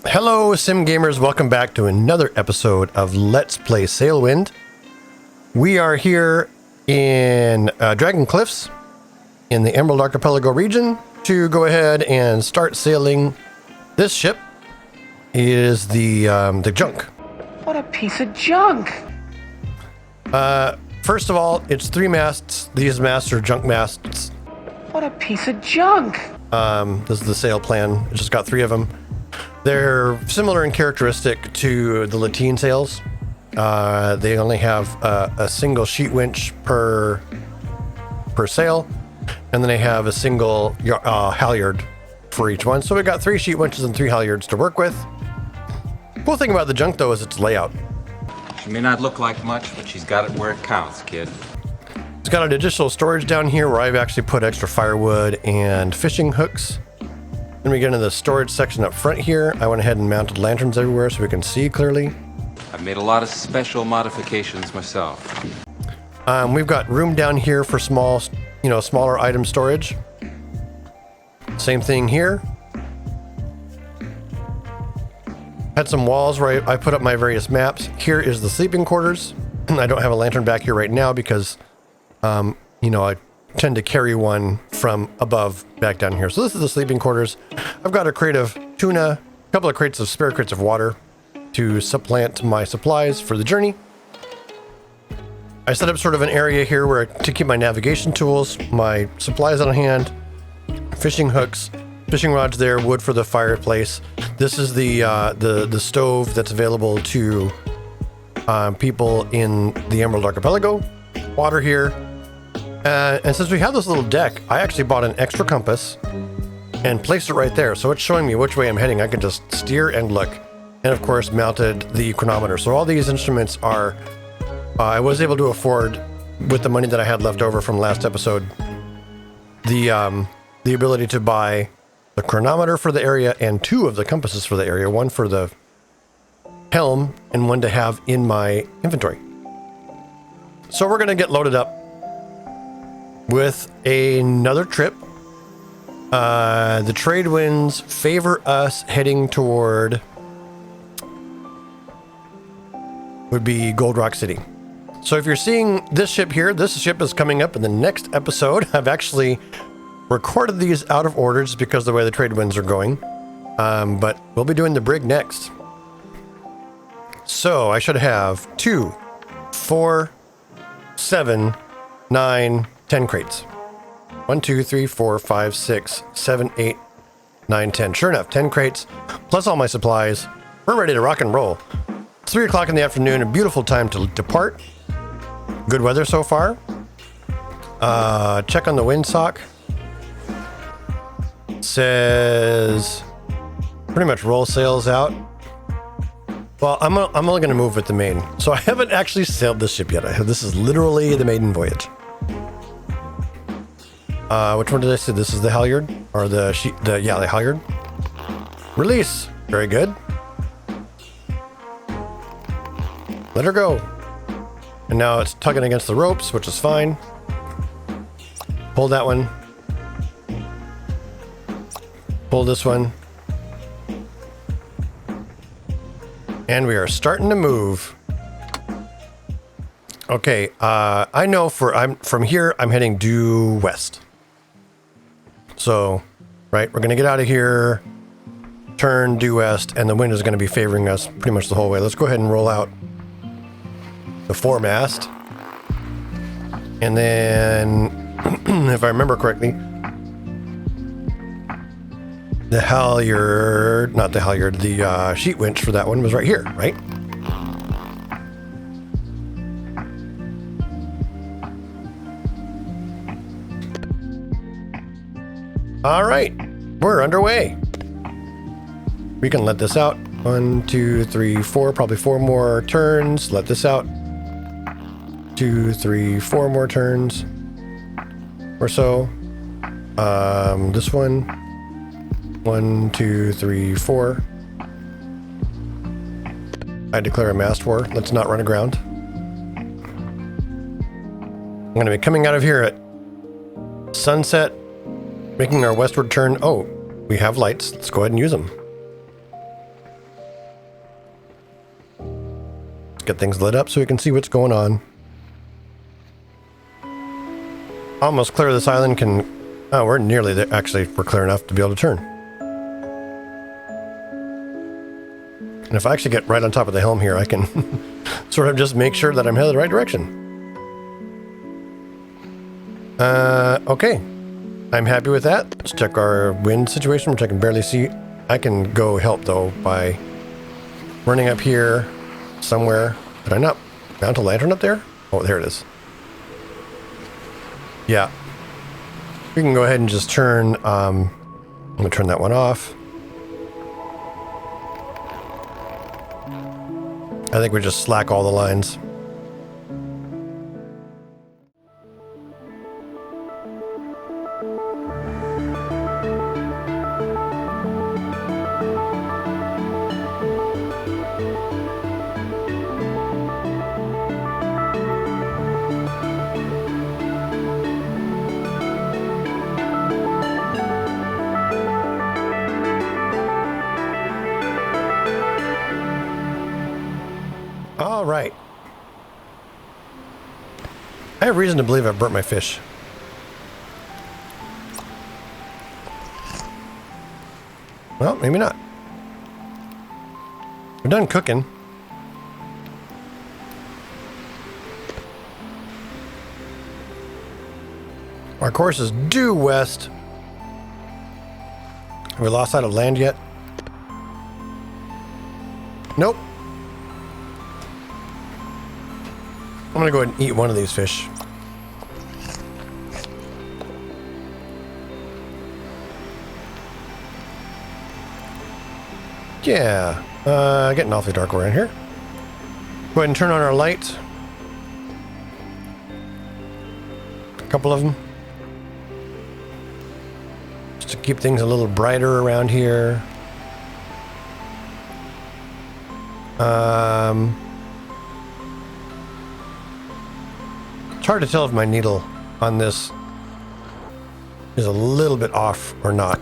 Hello, Sim Gamers. Welcome back to another episode of Let's Play Sailwind. We are here in Dragon Cliffs in the Emerald Archipelago region to go ahead and start sailing this ship. It is the junk. What a piece of junk! First of all, it's 3 masts. These masts are junk masts. What a piece of junk! This is the sail plan. It's just got 3 of them. They're similar in characteristic to the lateen sails. They only have a single sheet winch per sail, and then they have a single halyard for each one. So we've got 3 sheet winches and 3 halyards to work with. Cool thing about the junk, though, is its layout. She may not look like much, but she's got it where it counts, kid. It's got an additional storage down here where I've actually put extra firewood and fishing hooks. Then we get into the storage section up front here. I went ahead and mounted lanterns everywhere so we can see clearly. I've made a lot of special modifications myself. We've got room down here for smaller item storage. Same thing here. Had some walls where I put up my various maps. Here is the sleeping quarters. I don't have a lantern back here right now because, I tend to carry one from above back down here. So this is the sleeping quarters. I've got a crate of tuna, a couple of crates of spare crates of water to supplant my supplies for the journey. I set up sort of an area here to keep my navigation tools, my supplies on hand, fishing hooks, fishing rods there, wood for the fireplace. This is the stove that's available to people in the Emerald Archipelago. Water here. And since we have this little deck, I actually bought an extra compass and placed it right there. So it's showing me which way I'm heading. I can just steer and look. And of course, mounted the chronometer. So all these instruments are, I was able to afford, with the money that I had left over from last episode, the ability to buy the chronometer for the area and 2 of the compasses for the area. One for the helm and one to have in my inventory. So we're going to get loaded up with another trip. The trade winds favor us heading toward would be Gold Rock City. So if you're seeing this ship here, this ship is coming up in the next episode. I've actually recorded these out of order just because of the way the trade winds are going. But we'll be doing the brig next. So I should have 2, 4, 7, 9, 10 crates. 1, 2, 3, 4, 5, 6, 7, 8, 9, 10. Sure enough, 10 crates, plus all my supplies. We're ready to rock and roll. It's 3 o'clock in the afternoon, a beautiful time to depart. Good weather so far. Check on the windsock. Says pretty much roll sails out. Well, I'm only going to move with the Maiden. So I haven't actually sailed this ship yet. This is literally the Maiden Voyage. Which one did I say? This is the halyard? Or the halyard. Release. Very good. Let her go. And now it's tugging against the ropes, which is fine. Pull that one. Pull this one. And we are starting to move. Okay, I know from here, I'm heading due west. So, right, we're going to get out of here, turn due west, and the wind is going to be favoring us pretty much the whole way. Let's go ahead and roll out the foremast. And then, if I remember correctly, the halyard, not the halyard, the sheet winch for that one was right here, right? All right, we're underway. We can let this out. 1, 2, 3, 4, probably 4 more turns. Let this out. 2, 3, 4 more turns or so. This one. 1, 2, 3, 4. I declare a mast war. Let's not run aground. I'm going to be coming out of here at sunset, making our westward turn. Oh, we have lights. Let's go ahead and use them. get things lit up so we can see what's going on. Almost clear this island can... Oh, we're nearly there. Actually, we're clear enough to be able to turn. And if I actually get right on top of the helm here, I can sort of just make sure that I'm headed the right direction. Okay. I'm happy with that. Let's check our wind situation, which I can barely see. I can go help, though, by running up here somewhere. Did I not mount a lantern up there? Oh, there it is. Yeah. We can go ahead and just turn... I'm going to turn that one off. I think we just slack all the lines. All right. I have reason to believe I've burnt my fish. Well, maybe not. We're done cooking. Our course is due west. Have we lost sight of land yet? Nope. I'm gonna go ahead and eat one of these fish. Yeah, getting awfully dark around here. Go ahead and turn on our light. A couple of them. Just to keep things a little brighter around here. It's hard to tell if my needle on this is a little bit off or not.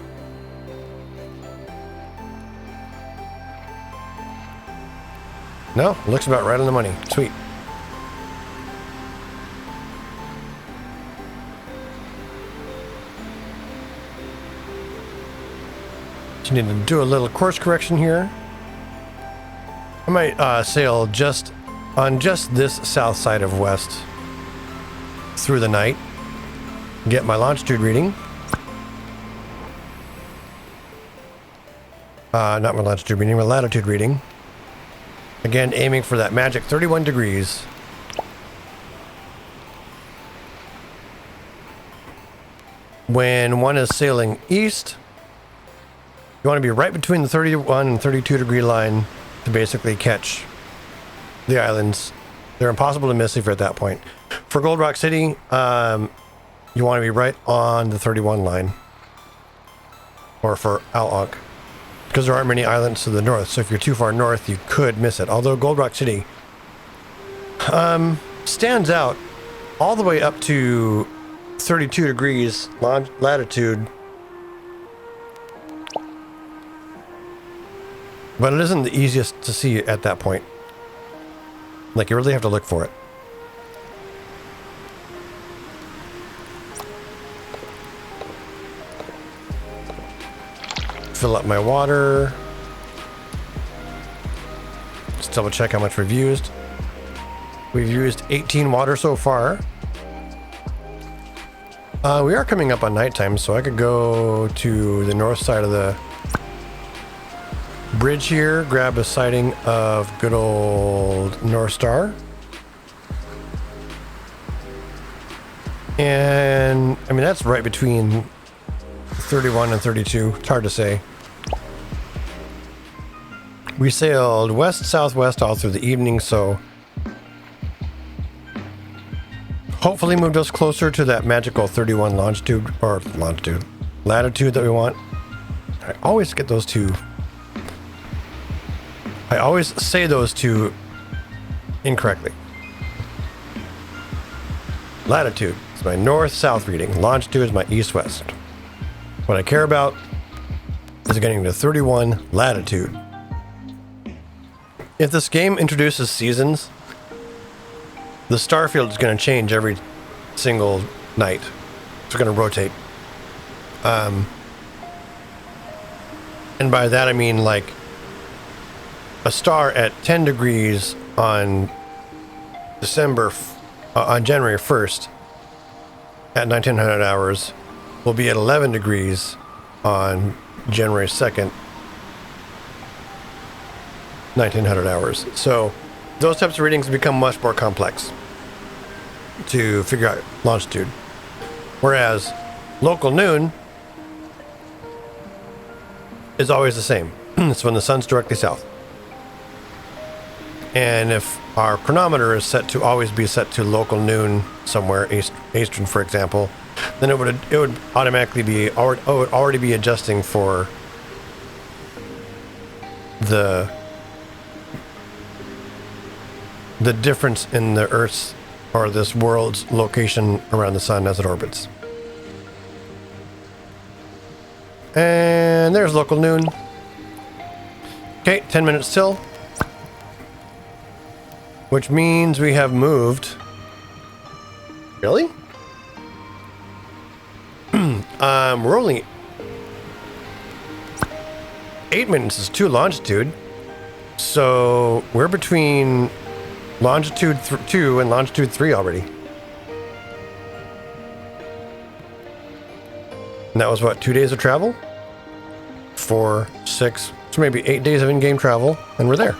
No, looks about right on the money. Sweet. Just need to do a little course correction here. I might sail just on just this south side of west through the night. Get my longitude reading. Not my longitude reading, my latitude reading. Again, aiming for that magic 31 degrees. When one is sailing east, you want to be right between the 31 and 32 degree line to basically catch the islands. They're impossible to miss if you're at that point. For Gold Rock City, you want to be right on the 31 line. Or for Al-Ankh. Because there aren't many islands to the north, so if you're too far north, you could miss it. Although Gold Rock City stands out all the way up to 32 degrees latitude. But it isn't the easiest to see at that point. Like, you really have to look for it. Fill up my water. Just double check how much we've used. We've used 18 water so far. We are coming up on nighttime, so I could go to the north side of the bridge here, grab a sighting of good old North Star. And, I mean, that's right between 31 and 32. It's hard to say. We sailed west-southwest all through the evening, so hopefully moved us closer to that magical 31 latitude that we want. I always get those two. I always say those two incorrectly. Latitude is my north-south reading. Longitude is my east-west. What I care about is getting to 31 latitude. If this game introduces seasons, The star field is going to change every single night. It's going to rotate. And by that I mean like a star at 10 degrees on January 1st at 1900 hours will be at 11 degrees on January 2nd, 1900 hours. So those types of readings become much more complex to figure out longitude. Whereas local noon is always the same. It's when the sun's directly south. And if our chronometer is set to always be set to local noon somewhere, Eastern for example, then it would automatically be already be adjusting for the difference in the Earth's or this world's location around the sun as it orbits. And there's local noon. Okay, 10 minutes till. Which means we have moved. Really? We're only 8 minutes is 2 longitude. So we're between longitude 2 and longitude 3 already. And that was what, 2 days of travel? 4, 6, so maybe 8 days of in-game travel, and we're there.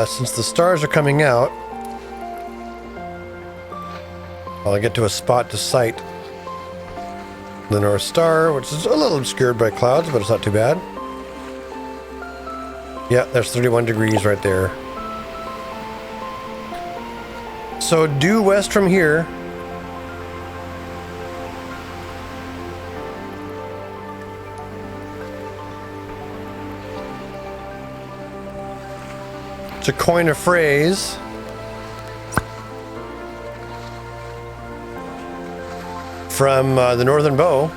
Since the stars are coming out, I'll get to a spot to sight the North Star, which is a little obscured by clouds, but it's not too bad. Yeah, there's 31 degrees right there. So due west from here, to coin a phrase, from the northern bow,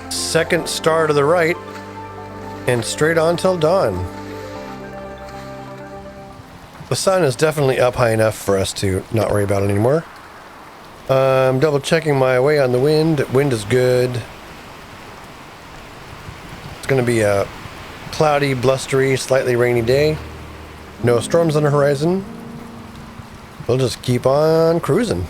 second star to the right, and straight on till dawn. The sun is definitely up high enough for us to not worry about it anymore. I'm double checking my way on the wind. Wind is good. It's going to be a cloudy, blustery, slightly rainy day. No storms on the horizon. We'll just keep on cruising.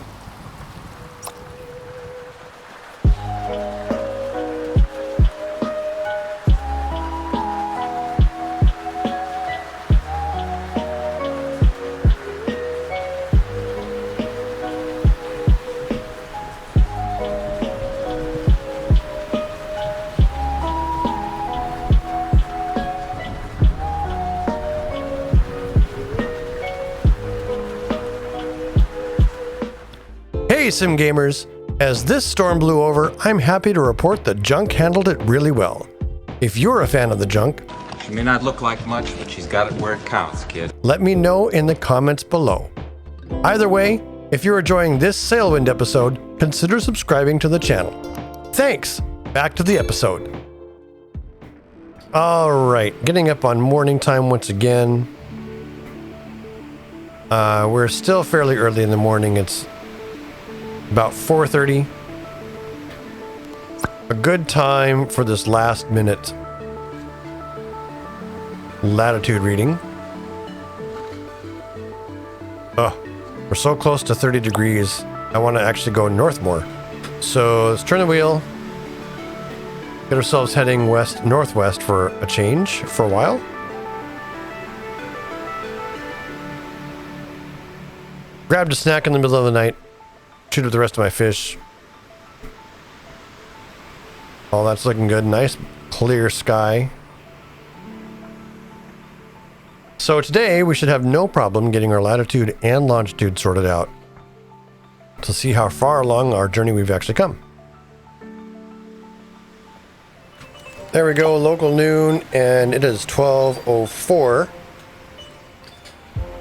Hey Sim Gamers, as this storm blew over, I'm happy to report that Junk handled it really well. If you're a fan of the Junk, She may not look like much, but she's got it where it counts, kid. let me know in the comments below. Either way, if you're enjoying this Sailwind episode, consider subscribing to the channel. Thanks! Back to the episode. Alright, getting up on morning time once again. We're still fairly early in the morning. It's about 4:30. A good time for this last minute latitude reading. We're so close to 30 degrees. I want to actually go north more. So let's turn the wheel. Get ourselves heading west, northwest for a change for a while. Grabbed a snack in the middle of the night. Shoot up the rest of my fish. All that's looking good. Nice clear sky. So today we should have no problem getting our latitude and longitude sorted out to see how far along our journey we've actually come. There we go, local noon, and it is 12:04.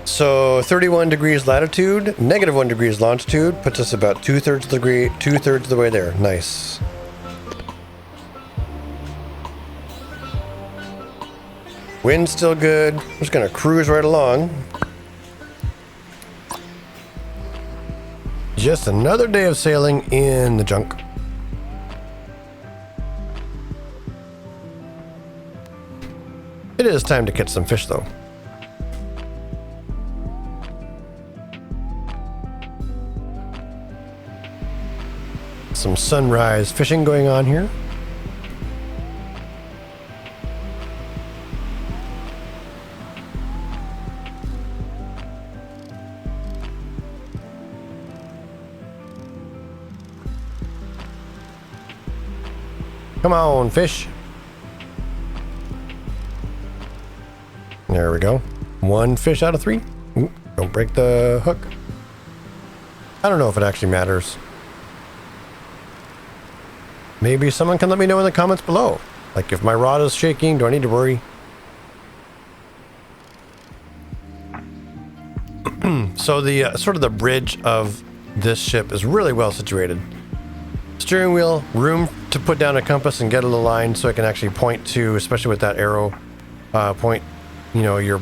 So 31 degrees latitude, -1 degrees longitude, puts us about two-thirds of the way there. Nice. Wind's still good. I'm just gonna cruise right along. Just another day of sailing in the junk. It is time to catch some fish though. Some sunrise fishing going on here. Come on, fish. There we go. 1 fish out of 3. Ooh, don't break the hook. I don't know if it actually matters. Maybe someone can let me know in the comments below. Like if my rod is shaking, do I need to worry? So the sort of the bridge of this ship is really well situated. Steering wheel, room to put down a compass and get a little line so I can actually point to, especially with that arrow, point, you know, your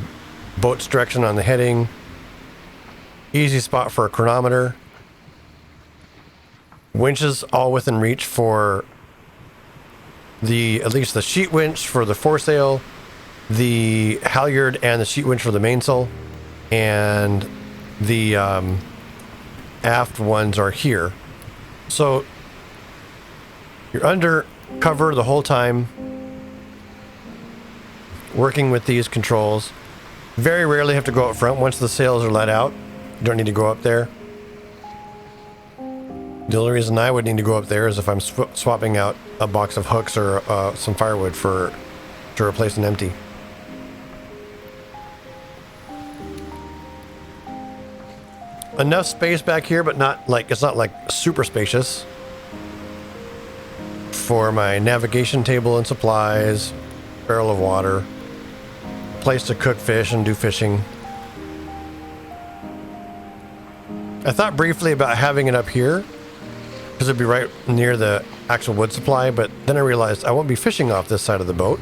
boat's direction on the heading. Easy spot for a chronometer. Winches all within reach for at least the sheet winch for the foresail, the halyard and the sheet winch for the mainsail, and the aft ones are here. So you're under cover the whole time, working with these controls. Very rarely have to go up front. Once the sails are let out, you don't need to go up there. The only reason I would need to go up there is if I'm swapping out a box of hooks or some firewood to replace an empty. Enough space back here, but it's not like super spacious for my navigation table and supplies, barrel of water, place to cook fish and do fishing. I thought briefly about having it up here because it'd be right near the actual wood supply, but then I realized I won't be fishing off this side of the boat.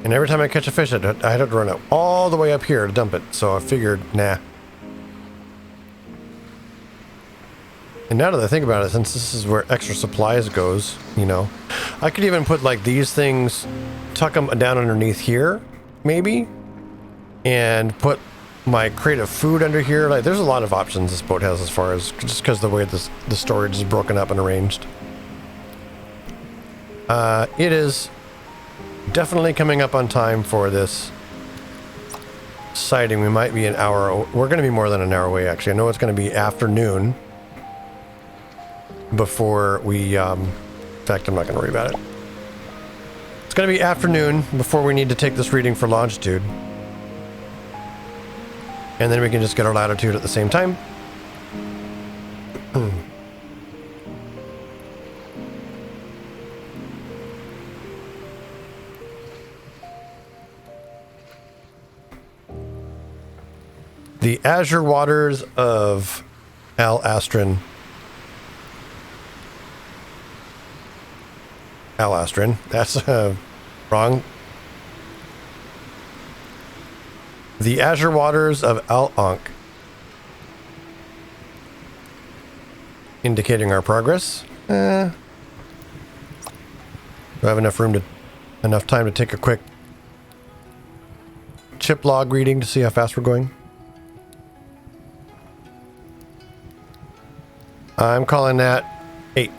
And every time I catch a fish, I'd have to run up all the way up here to dump it. So I figured, nah. And now that I think about it, since this is where extra supplies goes, you know, I could even put like these things, tuck them down underneath here, maybe, and put my crate of food under here. Like, there's a lot of options this boat has as far as just because the way the storage is broken up and arranged. It is definitely coming up on time for this sighting. We might be an hour. We're going to be more than an hour away, actually. I know it's going to be afternoon before we, in fact, I'm not going to worry about it. It's going to be afternoon before we need to take this reading for longitude. And then we can just get our latitude at the same time. The azure waters of Alastrin. That's wrong. The azure waters of Al-Ankh. Indicating our progress. Do I have enough time to take a quick chip log reading to see how fast we're going? I'm calling that 8.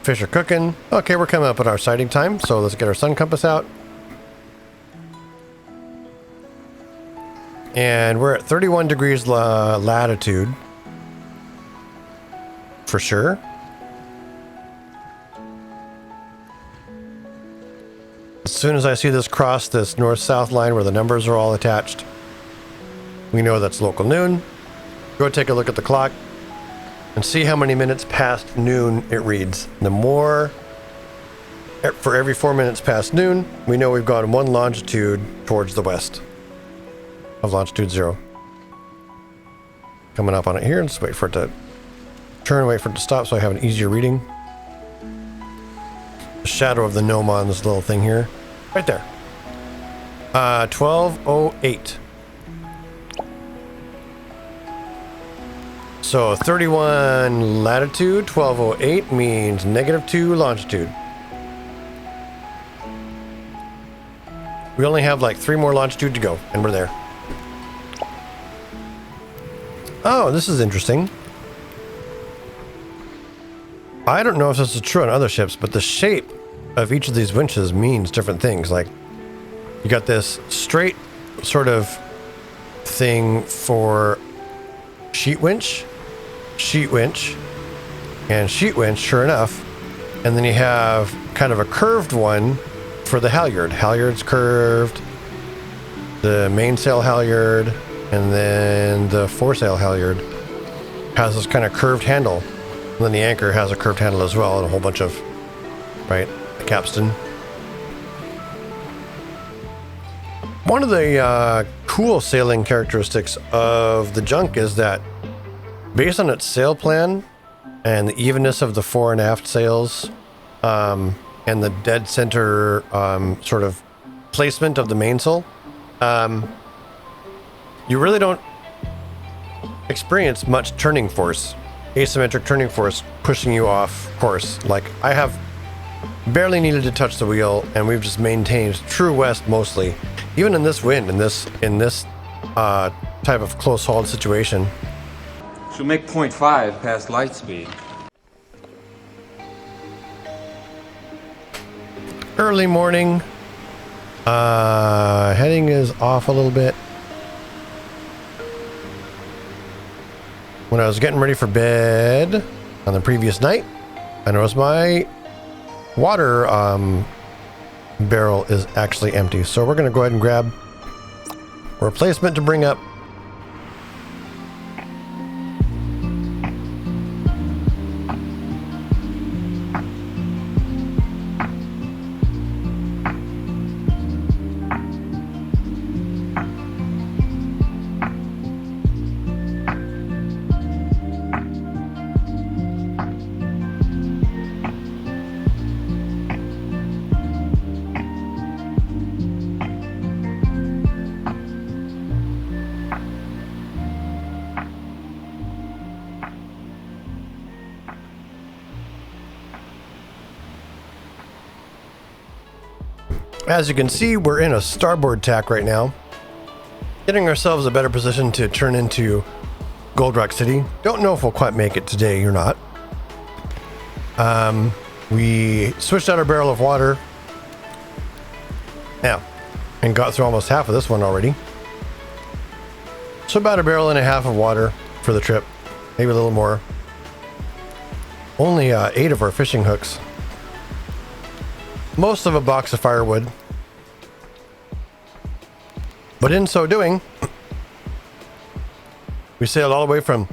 Fish are cooking. Okay, we're coming up at our sighting time, so let's get our sun compass out. And we're at 31 degrees latitude. For sure. As soon as I see this cross this north-south line where the numbers are all attached, we know that's local noon. Go take a look at the clock and see how many minutes past noon it reads. The more, for every 4 minutes past noon, we know we've gone 1 longitude towards the west of longitude 0. Coming up on it here, and just wait for it to turn, wait for it to stop so I have an easier reading. The shadow of the gnome on this little thing here. Right there. 12:08. So 31 latitude, 12:08 means -2 longitude. We only have like 3 more longitude to go, and we're there. Oh, this is interesting. I don't know if this is true on other ships, but the shape of each of these winches means different things. Like, you got this straight sort of thing for sheet winch, and sheet winch, sure enough. And then you have kind of a curved one for the halyard. Halyard's curved, the mainsail halyard, and then the foresail halyard has this kind of curved handle. And then the anchor has a curved handle as well, and a whole bunch of, right, the capstan. One of the cool sailing characteristics of the junk is that based on its sail plan and the evenness of the fore and aft sails, and the dead center sort of placement of the mainsail, you really don't experience much turning force, asymmetric turning force pushing you off course. Like, I have barely needed to touch the wheel, and we've just maintained true west mostly, even in this wind, in this type of close hauled situation. She'll make 0.5 past light speed. Early morning. Heading is off a little bit. When I was getting ready for bed on the previous night, I noticed my water barrel is actually empty. So we're going to go ahead and grab a replacement to bring up. As you can see, we're in a starboard tack right now, getting ourselves a better position to turn into Gold Rock City. Don't know if we'll quite make it today or not. We switched out our barrel of water now and got through almost half of this one already. So about a barrel and a half of water for the trip, maybe a little more. Only 8 of our fishing hooks. Most of a box of firewood. But in so doing, we sailed all the way from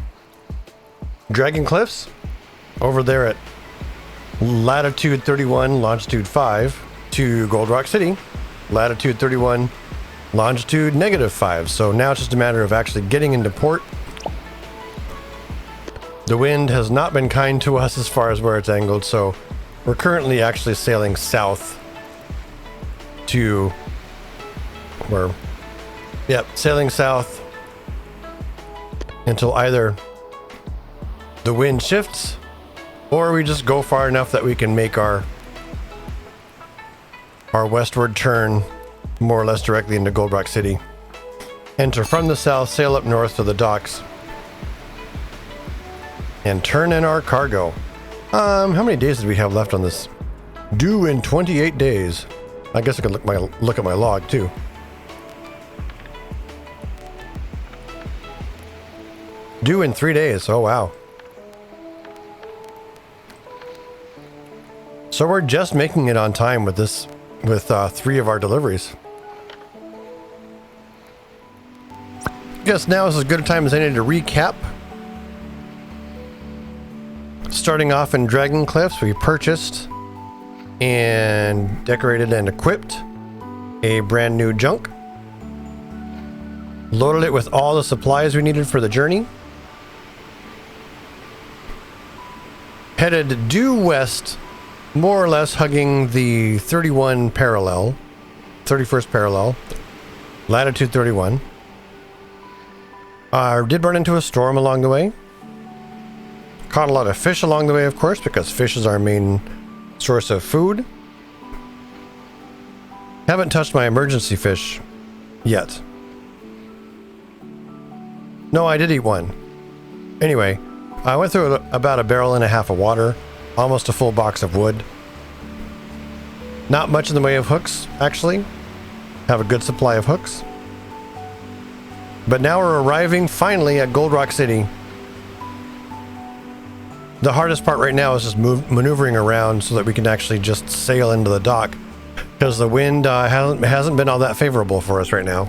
Dragon Cliffs over there at latitude 31, longitude 5 to Gold Rock City, latitude 31, longitude -5. So now it's just a matter of actually getting into port. The wind has not been kind to us as far as where it's angled, so we're currently actually sailing south to where, yep, sailing south until either the wind shifts or we just go far enough that we can make our westward turn more or less directly into Gold Rock City. Enter from the south, sail up north to the docks, and turn in our cargo. How many days did we have left on this? Due in 28 days. I guess I could look at my log too. Due in 3 days. Oh, wow. So we're just making it on time with this, with 3 of our deliveries. Guess now is as good a time as any to recap. Starting off in Dragon Cliffs, we purchased and decorated and equipped a brand new junk. Loaded it with all the supplies we needed for the journey. Headed due west, more or less hugging the 31 parallel, 31st parallel, latitude 31. I did run into a storm along the way. Caught a lot of fish along the way, of course, because fish is our main source of food. Haven't touched my emergency fish yet. No, I did eat one. Anyway, I went through about 1.5 barrels of water, almost a full box of wood. Not much in the way of hooks, actually. Have a good supply of hooks. But now we're arriving finally at Gold Rock City. The hardest part right now is just maneuvering around so that we can actually just sail into the dock, because the wind hasn't been all that favorable for us right now.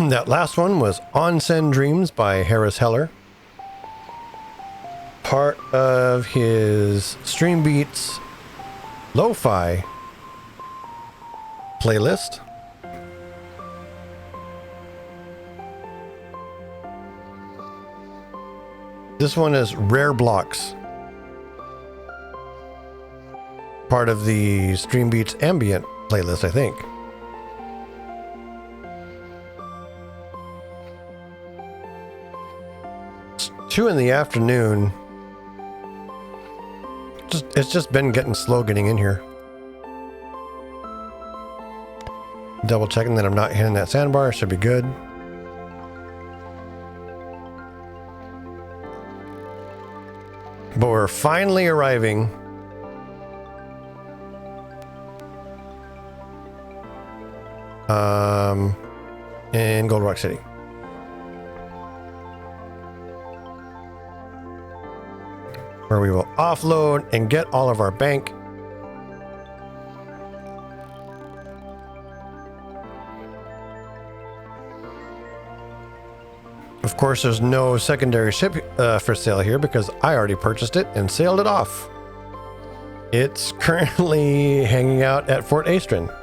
That last one was Onsen Dreams by Harris Heller. Part of his StreamBeats Lofi playlist. This one is Rare Blocks. Part of the StreamBeats Ambient playlist, I think. It's 2 in the afternoon. It's just been getting slow getting in here. Double checking that I'm not hitting that sandbar. Should be good. But we're finally arriving in Gold Rock City. Where we will offload and get all of our bank. Of course, there's no secondary ship for sale here because I already purchased it and sailed it off. It's currently hanging out at Fort Astron.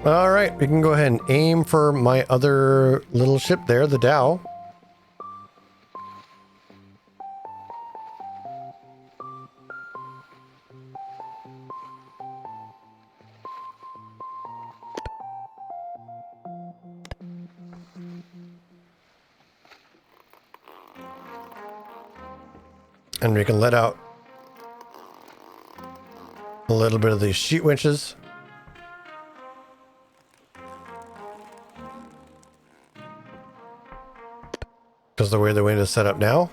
All right, we can go ahead and aim for my other little ship there, the Dow. And we can let out a little bit of these sheet winches. Because the way the wind is set up now.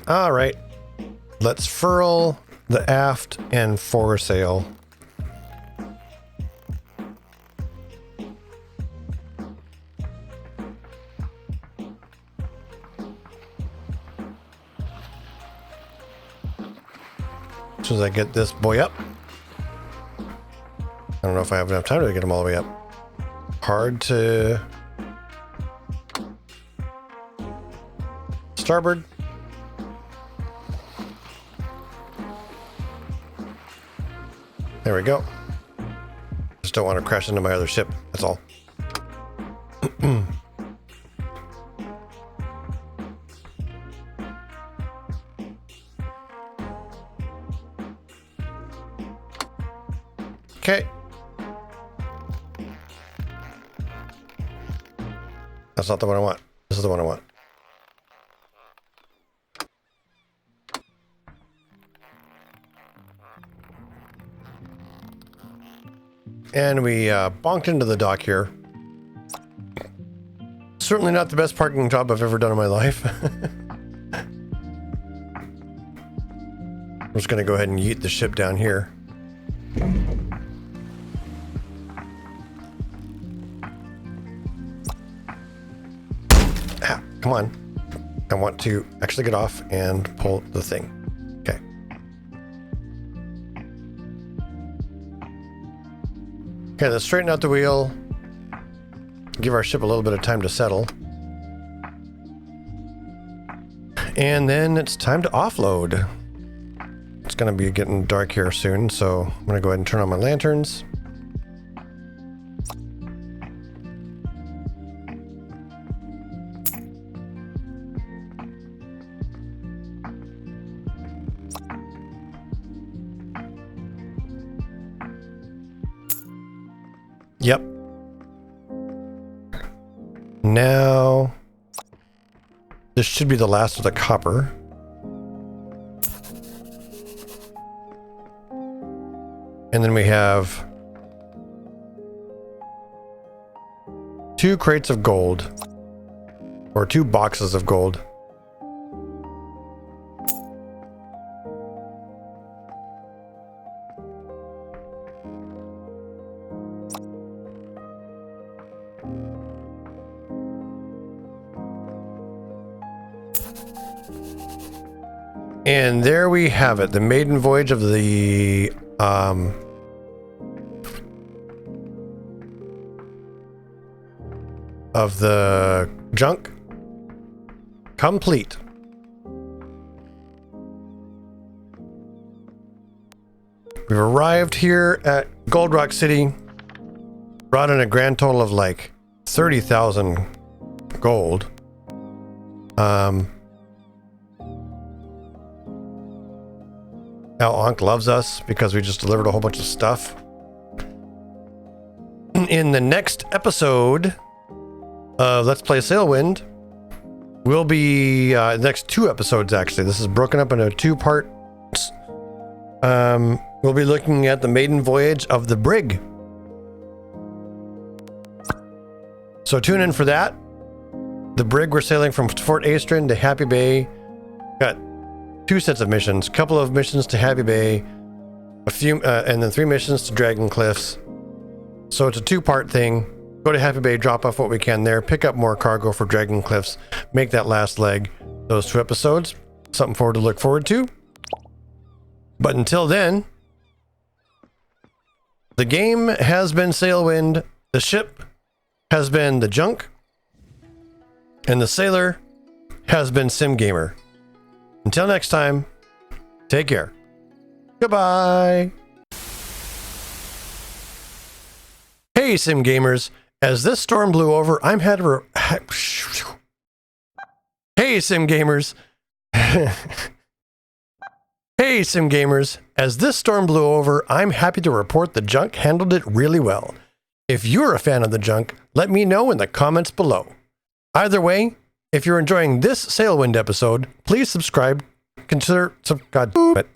All right, let's furl the aft and foresail. As soon as I get this boy up. I don't know if I have enough time to get him all the way up. Hard to starboard. There we go. Just don't want to crash into my other ship. That's all. Okay. That's not the one I want. This is the one I want. And we bonked into the dock here. Certainly not the best parking job I've ever done in my life. I'm just going to go ahead and yeet the ship down here. Ah, come on. I want to actually get off and pull the thing. Okay. Okay, let's straighten out the wheel. Give our ship a little bit of time to settle. And then it's time to offload. It's going to be getting dark here soon, so I'm going to go ahead and turn on my lanterns. Yep. Now, this should be the last of the copper. And then we have 2 crates of gold, or 2 boxes of gold. And there we have it, the maiden voyage of the junk complete. We've arrived here at Gold Rock City, brought in a grand total of like 30,000 gold. Al Ankh loves us because we just delivered a whole bunch of stuff. In the next episode of Let's Play Sailwind, will be the next 2 episodes actually. This is broken up into 2 parts. We'll be looking at the maiden voyage of the brig. So tune in for that. The brig, we're sailing from Fort Astron to Happy Bay. Got 2 sets of missions, couple of missions to Happy Bay, a few, and then 3 missions to Dragon Cliffs. So it's a 2-part thing. Go to Happy Bay, drop off what we can there, pick up more cargo for Dragon Cliffs, make that last leg. Those 2 episodes, something forward to look forward to. But until then, the game has been Sailwind, the ship has been the junk, and the sailor has been SimGamer. Until next time, take care. Goodbye. Hey, SimGamers. As this storm blew over, I'm had to... Hey, SimGamers. Hey, SimGamers. As this storm blew over, I'm happy to report the junk handled it really well. If you're a fan of the junk, let me know in the comments below. Either way, if you're enjoying this Sailwind episode, please subscribe. Consider... God damn it.